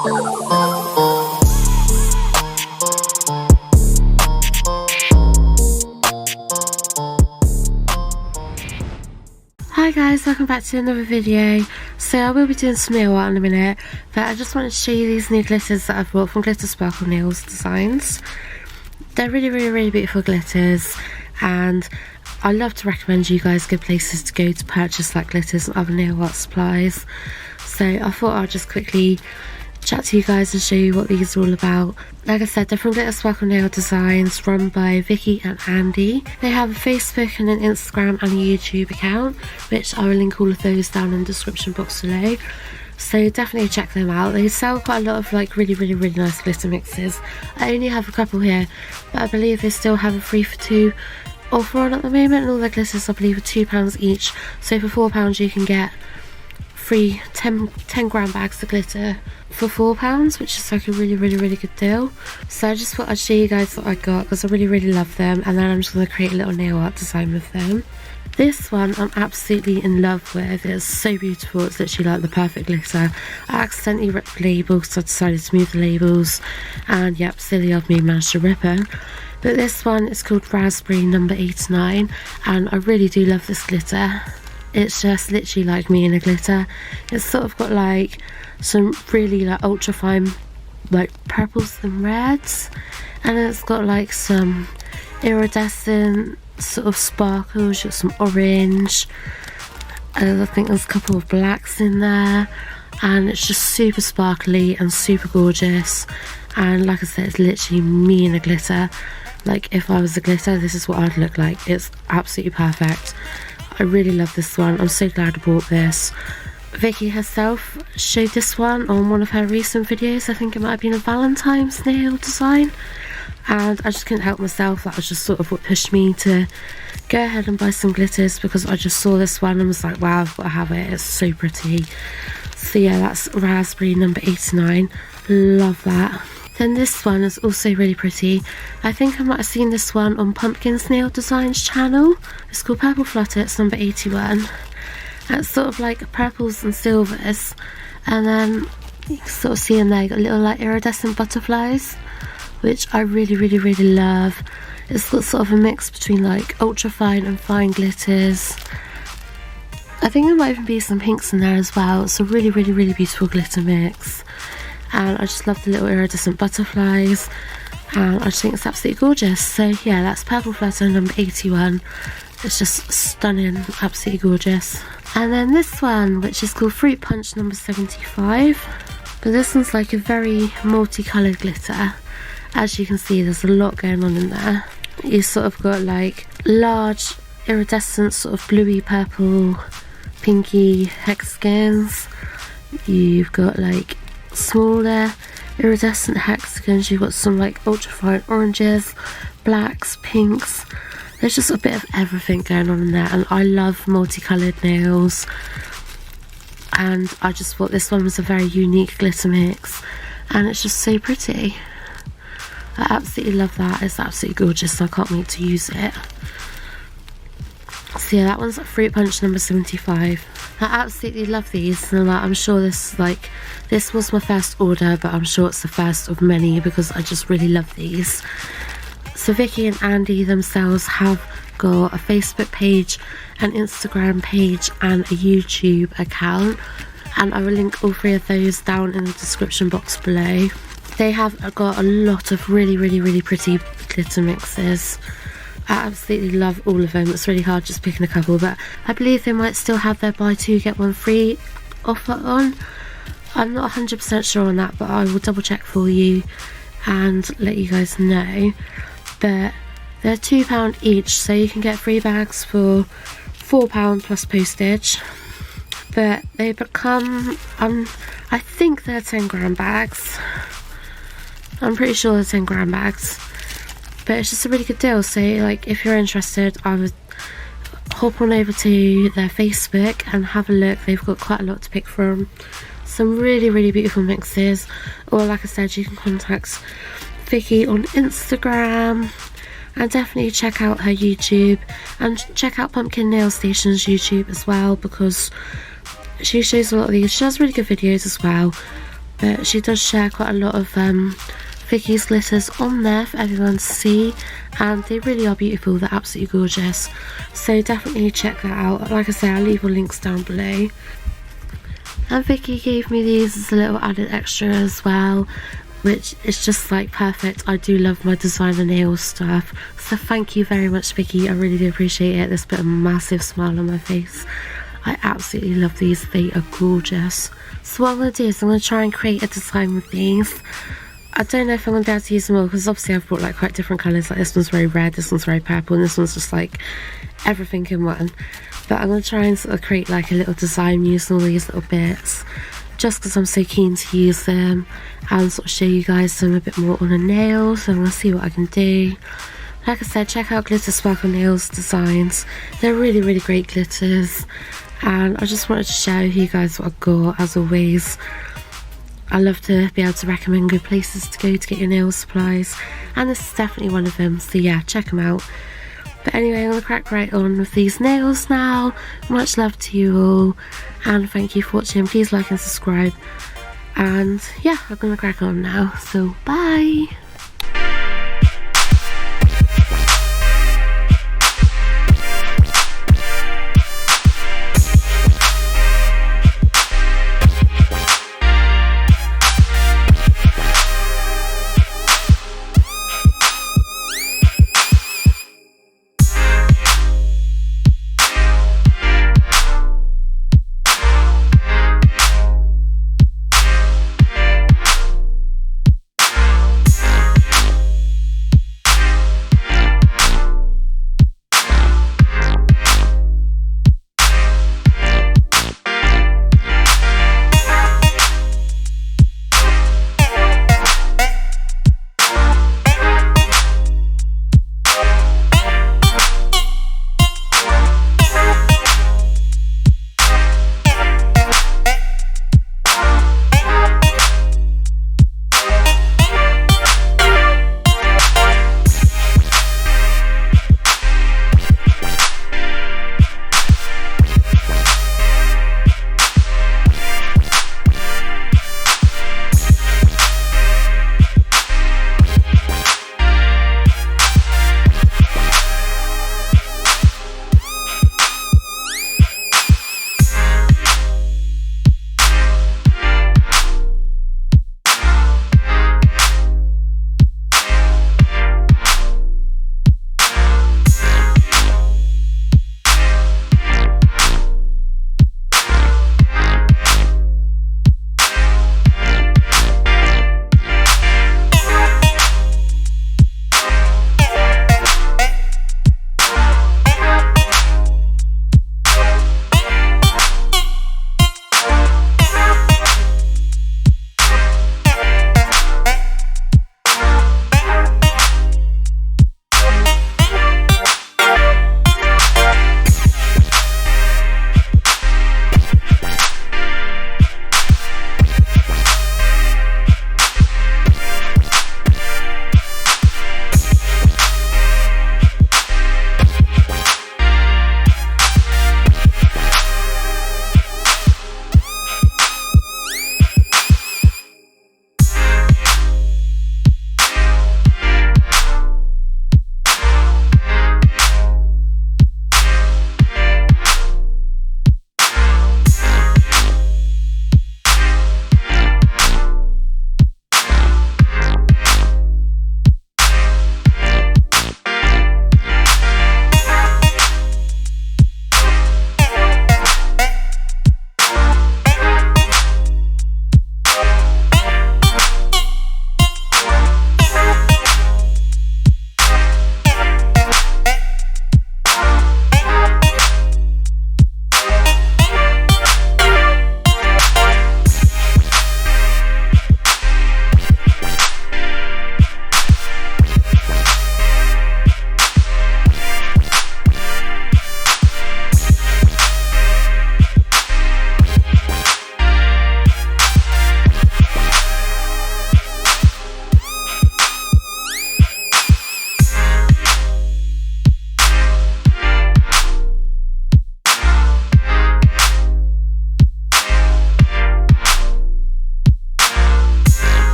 Hi guys, welcome back to another video. So I will be doing some nail art in a minute, but I just wanted to show you these new glitters that I've bought from Glitter Sparkle Nails Designs. They're really beautiful glitters, and I love to recommend you guys good places to go to purchase like glitters and other nail art supplies. So I thought I'd just quickly chat to you guys and show you what these are all about. Like I said, they're from Glitter Sparkle Nail Designs, run by Vicky and Andy. They have a Facebook and an Instagram and a YouTube account, which I will link all of those down in the description box below. So definitely check them out. They sell quite a lot of like really nice glitter mixes. I only have a couple here, but I believe they still have a 3 for 2 offer on at the moment, and all their glitters I believe are £2 each. So for £4 you can get free 10 gram bags of glitter for £4, which is like a really good deal. So I just thought I'd show you guys what I got, because I really love them, and then I'm just going to create a little nail art design with them. This one I'm absolutely in love with. It's so beautiful. It's literally like the perfect glitter. I accidentally ripped the label, so I decided to move the labels, and yep, silly of me, managed to rip it. But this one is called Raspberry number 89, and I really do love this glitter. It's just literally like me in a glitter. It's sort of got like some really like ultra fine like purples and reds, and it's got like some iridescent sort of sparkles, got some orange, and I think there's a couple of blacks in there, and it's just super sparkly and super gorgeous. And like I said, it's literally me in a glitter. Like if I was a glitter, this is what I'd look like. It's absolutely perfect. I really love this one. I'm so glad I bought this. Vicky herself showed this one on one of her recent videos. I think it might have been a Valentine's nail design, and I just couldn't help myself. That was just sort of what pushed me to go ahead and buy some glitters, because I just saw this one and was like, wow, I've got to have it. It's so pretty. So yeah, that's Raspberry number 89. Love that. Then this one is also really pretty. I think I might have seen this one on Pumpkin's Nail Designs channel. It's called Purple Flutter. It's number 81. And it's sort of like purples and silvers, and then you can sort of see in there you got little like iridescent butterflies, which I really love. It's got sort of a mix between like ultra fine and fine glitters. I think there might even be some pinks in there as well. It's a really beautiful glitter mix, and I just love the little iridescent butterflies, and I just think it's absolutely gorgeous. So yeah, that's Purple Flutter number 81. It's just stunning, absolutely gorgeous. And then this one, which is called Fruit Punch number 75, but this one's like a very multicoloured glitter. As you can see, there's a lot going on in there. You sort of got like large iridescent sort of bluey purple, pinky hexagons. You've got like smaller iridescent hexagons. You've got some like ultrafine oranges, blacks, pinks. There's just a bit of everything going on in there, and I love multicoloured nails, and I just thought this one was a very unique glitter mix, and it's just so pretty. I absolutely love that. It's absolutely gorgeous, so I can't wait to use it. So yeah, that one's Fruit Punch number 75. I absolutely love these, and I'm sure this was my first order, but I'm sure it's the first of many, because I just really love these. So Vicky and Andy themselves have got a Facebook page, an Instagram page, and a YouTube account, and I will link all 3 of those down in the description box below. They have got a lot of really pretty glitter mixes. I absolutely love all of them. It's really hard just picking a couple, but I believe they might still have their buy 2 get 1 free offer on. I'm not 100% sure on that, but I will double check for you and let you guys know. But they're £2 each, so you can get 3 bags for £4 plus postage. But they become, I think they're 10 gram bags. I'm pretty sure they're 10 gram bags. But it's just a really good deal. So like, if you're interested, I would hop on over to their Facebook and have a look. They've got quite a lot to pick from. Some really beautiful mixes. Or like I said, you can contact Vicky on Instagram, and definitely check out her YouTube, and check out Pumpkin Nail Station's YouTube as well, because she shows a lot of these. She has really good videos as well. but she does share quite a lot of Vicky's glitters on there for everyone to see, and they really are beautiful. They're absolutely gorgeous, so definitely check that out. Like I say, I'll leave all links down below. And Vicky gave me these as a little added extra as well, which is just like perfect. I do love my designer nail stuff, so thank you very much, Vicky. I really do appreciate it. This put a massive smile on my face. I absolutely love these. They are gorgeous. So what I'm going to do is I'm going to try and create a design with these. I don't know if I'm going to be able to use them all, because obviously I've brought like quite different colours. Like this one's very red, this one's very purple, and this one's just like everything in one. But I'm going to try and sort of create like a little design using all these little bits, just because I'm so keen to use them and sort of show you guys them a bit more on a nail. So I'm going to see what I can do. Like I said, check out Glitter Sparkle Nails designs. They're really, really great glitters, and I just wanted to share with you guys what I've got. As always, I love to be able to recommend good places to go to get your nail supplies, and this is definitely one of them, so yeah, check them out. But anyway, I'm going to crack right on with these nails now. Much love to you all, and thank you for watching. Please like and subscribe, and yeah, I'm going to crack on now, so bye!